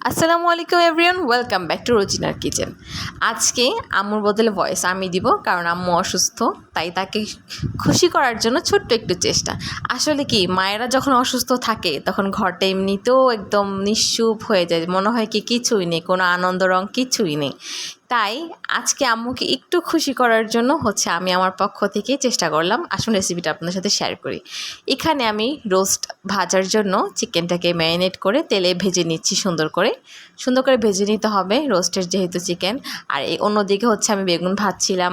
আসসালামু আলাইকুম everyone, welcome back to রোজিনার কিচেন। আজকে আম্মুর বদলে ভয়েস আমি দিব, কারণ আম্মু অসুস্থ, তাই তাকে খুশি করার জন্য ছোট্ট একটু চেষ্টা। আসলে কি, মায়েরা যখন অসুস্থ থাকে তখন ঘরটা এমনিতেও একদম নিশ্চুপ হয়ে যায়, মনে হয় কি কিছুই নেই, কোনো আনন্দ রং কিছুই নেই। তাই আজকে আম্মুকে একটু খুশি করার জন্য আমি আমার পক্ষ থেকে চেষ্টা করলাম। আসুন রেসিপিটা আপনাদের সাথে শেয়ার করি। এখানে আমি রোস্ট ভাজার জন্য চিকেনটাকে ম্যারিনেট করে তেলে ভেজে নিচ্ছি। সুন্দর করে ভেজে নিতে হবে, রোস্টের যেহেতু চিকেন। আর এই অন্যদিকে আমি বেগুন ভাজছিলাম।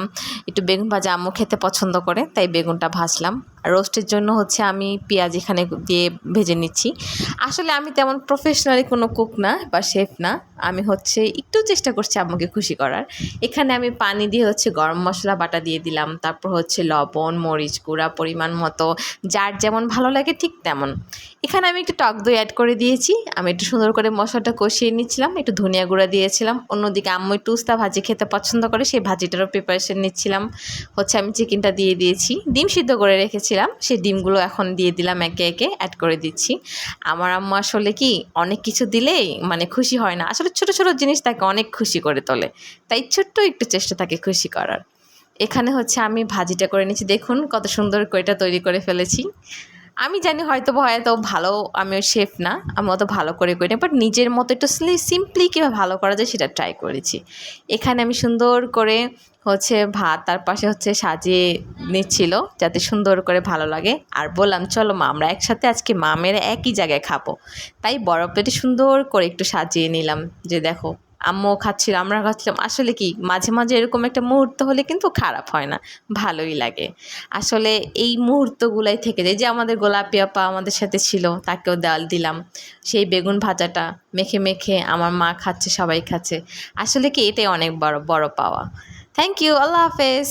একটু বেগুন ভাজা আম্মু খেতে পছন্দ করে, তাই বেগুনটা ভাজলাম। আর রোস্টের জন্য আমি পেঁয়াজ এখানে দিয়ে ভেজে নিচ্ছি। আসলে আমি তেমন প্রফেশনালি কোনো কুক না বা শেফ না, আমি একটু চেষ্টা করছি আম্মুকে খুশি করার। এখানে আমি পানি দিয়ে গরম মশলা বাটা দিয়ে দিলাম, তারপর লবণ, মরিচ গুঁড়া পরিমাণ মতো, যার যেমন ভালো লাগে ঠিক তেমন। এখানে আমি একটু টক দই অ্যাড করে দিয়েছি। আমি একটু সুন্দর করে মশলাটা কষিয়ে নিচ্ছিলাম, একটু ধনিয়া গুঁড়া দিয়েছিলাম। অন্যদিকে আম্মু একটু উস্তা ভাজি খেতে পছন্দ করে, সেই ভাজিটারও প্রিপারেশন নিচ্ছিলাম। আমি চিকেনটা দিয়ে দিয়েছি, ডিম সিদ্ধ করে রেখেছিলাম, সেই ডিমগুলো এখন দিয়ে দিলাম, একে একে অ্যাড করে দিচ্ছি। আমার আম্মু আসলে কি, অনেক কিছু দিলেই খুশি হয় না, আসলে ছোটো ছোটো জিনিস তাকে অনেক খুশি করে তোলে, তাই ছোট্ট একটু চেষ্টা তাকে খুশি করার। এখানে আমি ভাজিটা করে নিচ্ছি, দেখুন কত সুন্দর করে এটা তৈরি করে ফেলেছি। আমি জানি হয়তো ভালো, আমি শেফ না, আমি অত ভালো করে করি না, বাট নিজের মতো একটু সিম্পলি কীভাবে ভালো করা যায় সেটা ট্রাই করেছি। এখানে আমি সুন্দর করে ভাত তার পাশে সাজিয়ে নিচ্ছিল, যাতে সুন্দর করে ভালো লাগে। আর বললাম চলো মা, আমরা একসাথে আজকে মামের একই জায়গায় খাবো, তাই বড় প্লেটে সুন্দর করে একটু সাজিয়ে নিলাম। যে দেখো, আম্মুও খাচ্ছিল, আমরা খাচ্ছিলাম। আসলে কি, মাঝে মাঝে এরকম একটা মুহূর্ত হলে কিন্তু খারাপ হয় না, ভালোই লাগে। আসলে এই মুহূর্তগুলাই থেকে যায়। যে আমাদের গোলাপি আপা আমাদের সাথে ছিল, তাকেও দিলাম সেই বেগুন ভাজাটা, মেখে মেখে আমার মা খাচ্ছে, সবাই খাচ্ছে। আসলে কি, এটাই অনেক বড় বড় পাওয়া। থ্যাংক ইউ, আল্লাহ হাফেজ।